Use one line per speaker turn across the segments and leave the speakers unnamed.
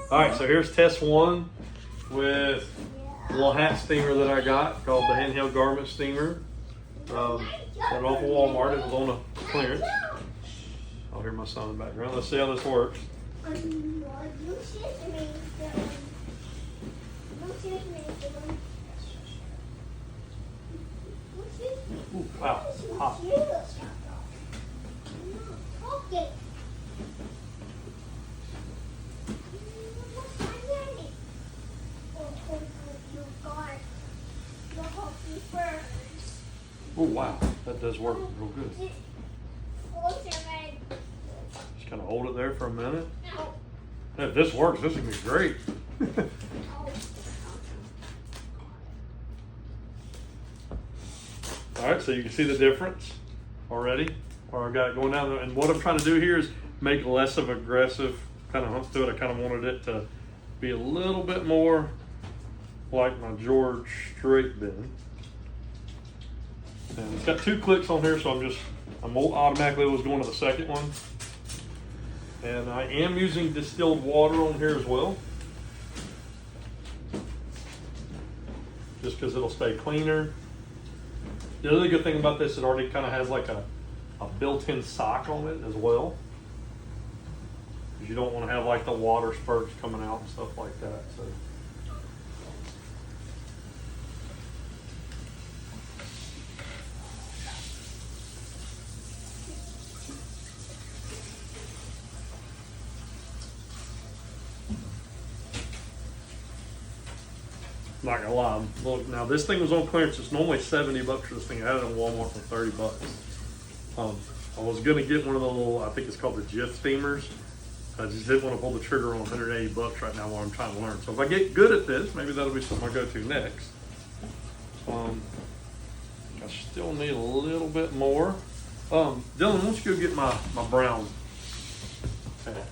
All right, so here's test one with a little hat steamer that I got called the Handheld Garment Steamer. Got it off of Walmart. It was on a clearance. I'll hear my son in the background. Let's see how this works. Ooh, wow, hot. Oh wow, that does work real good. Just kind of hold it there for a minute. If this works, this is gonna be great. All right, so you can see the difference already. Or I got it going down there. And what I'm trying to do here is make less of aggressive kind of humps to it. I kind of wanted it to be a little bit more like my George straight bend. And it's got 2 clicks on here, so I'm automatically was going to the second one. And I am using distilled water on here as well, just because it'll stay cleaner. The other good thing about this, it already kind of has like a built-in sock on it as well, because you don't want to have like the water spurts coming out and stuff like that. So. Not gonna lie, look, now this thing was on clearance. It's normally $70 for this thing. I had it on Walmart for $30. I was gonna get one of the little, I think it's called the Jif steamers. I just didn't want to pull the trigger on $180 right now while I'm trying to learn. So if I get good at this, maybe that'll be something I go to next. I still need a little bit more. Dylan, why don't you go get my brown? Let's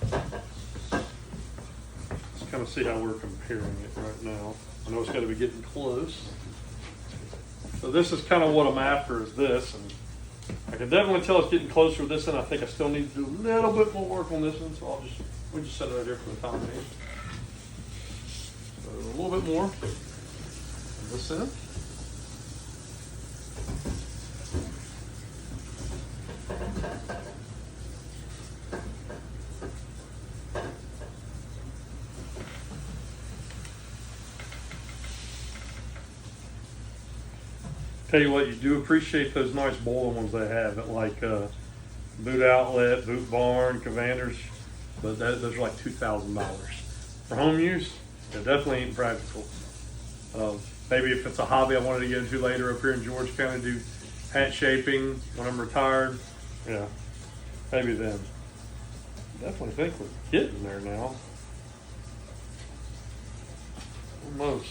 kind of see how we're comparing it right now. I know it's got to be getting close. So this is kind of what I'm after, is this. And I can definitely tell it's getting closer with this, and I think I still need to do a little bit more work on this one. So we'll just set it right here for the time being. So a little bit more on this end. Tell you what, you do appreciate those nice boiling ones they have at like Boot Outlet, Boot Barn, Cavanders, but those are like $2,000. For home use, they definitely ain't practical. Maybe if it's a hobby I wanted to get into later up here in George County, do hat shaping when I'm retired, yeah, maybe then. Definitely think we're getting there now. Almost.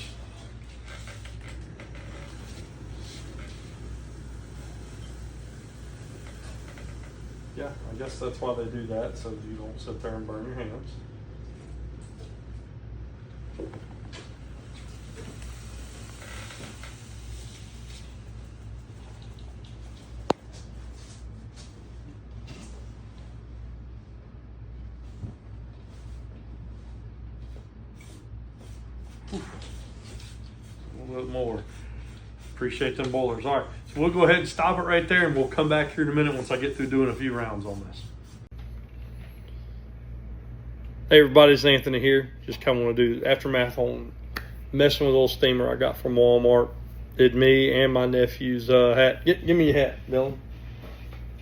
Yeah, I guess that's why they do that, so you don't sit there and burn your hands. A little bit more. Appreciate them boilers. All right, so we'll go ahead and stop it right there, and we'll come back here in a minute once I get through doing a few rounds on this. Hey everybody, it's Anthony here. Just kind of want to do aftermath on messing with a little steamer I got from Walmart. Did me and my nephew's hat. Give me your hat, Dylan.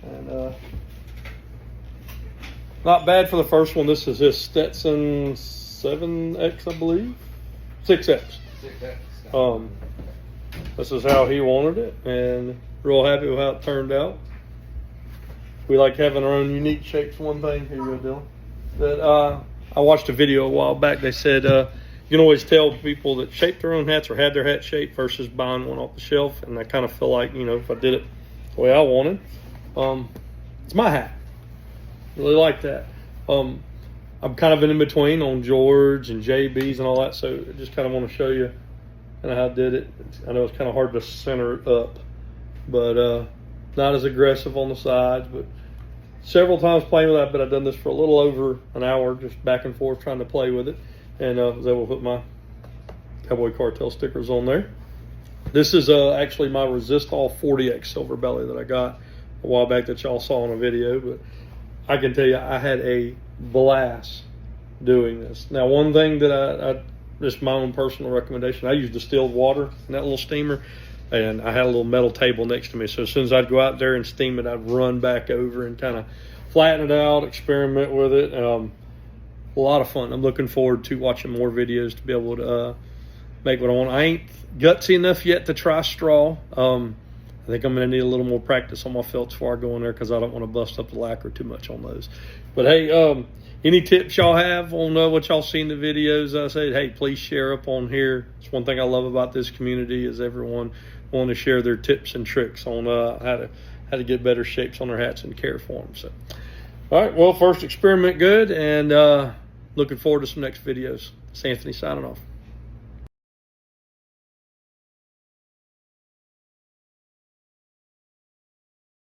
And not bad for the first one. This is his Stetson 7X, I believe. 6X. 6X. This is how he wanted it, and real happy with how it turned out. We like having our own unique shapes. One thing, here you go, Dylan. That I watched a video a while back. They said you can always tell people that shape their own hats or had their hat shaped versus buying one off the shelf. And I kind of feel like, you know, if I did it the way I wanted, it's my hat. Really like that. I'm kind of in between on George and JB's and all that, so I just kind of want to show you kind of how I did it. I know it's kind of hard to center it up, but not as aggressive on the sides, but several times playing with that. But I've done this for a little over an hour, just back and forth trying to play with it. and was able to put my Cowboy Cartel stickers on there. This is actually my Resistol 40X Silverbelly that I got a while back that y'all saw in a video, but I can tell you I had a blast doing this. Now, one thing that I just my own personal recommendation, I use distilled water in that little steamer, and I had a little metal table next to me, so as soon as I'd go out there and steam it, I'd run back over and kind of flatten it out, experiment with it. A lot of fun. I'm looking forward to watching more videos to be able to make what I want. I ain't gutsy enough yet to try straw. I think I'm going to need a little more practice on my felts before I go in there, because I don't want to bust up the lacquer too much on those. But hey, any tips y'all have on what y'all see in the videos, I said, hey, please share up on here. It's one thing I love about this community is everyone want to share their tips and tricks on how to get better shapes on their hats and care for them. So, all right, well, first experiment good, and looking forward to some next videos. It's Anthony signing off.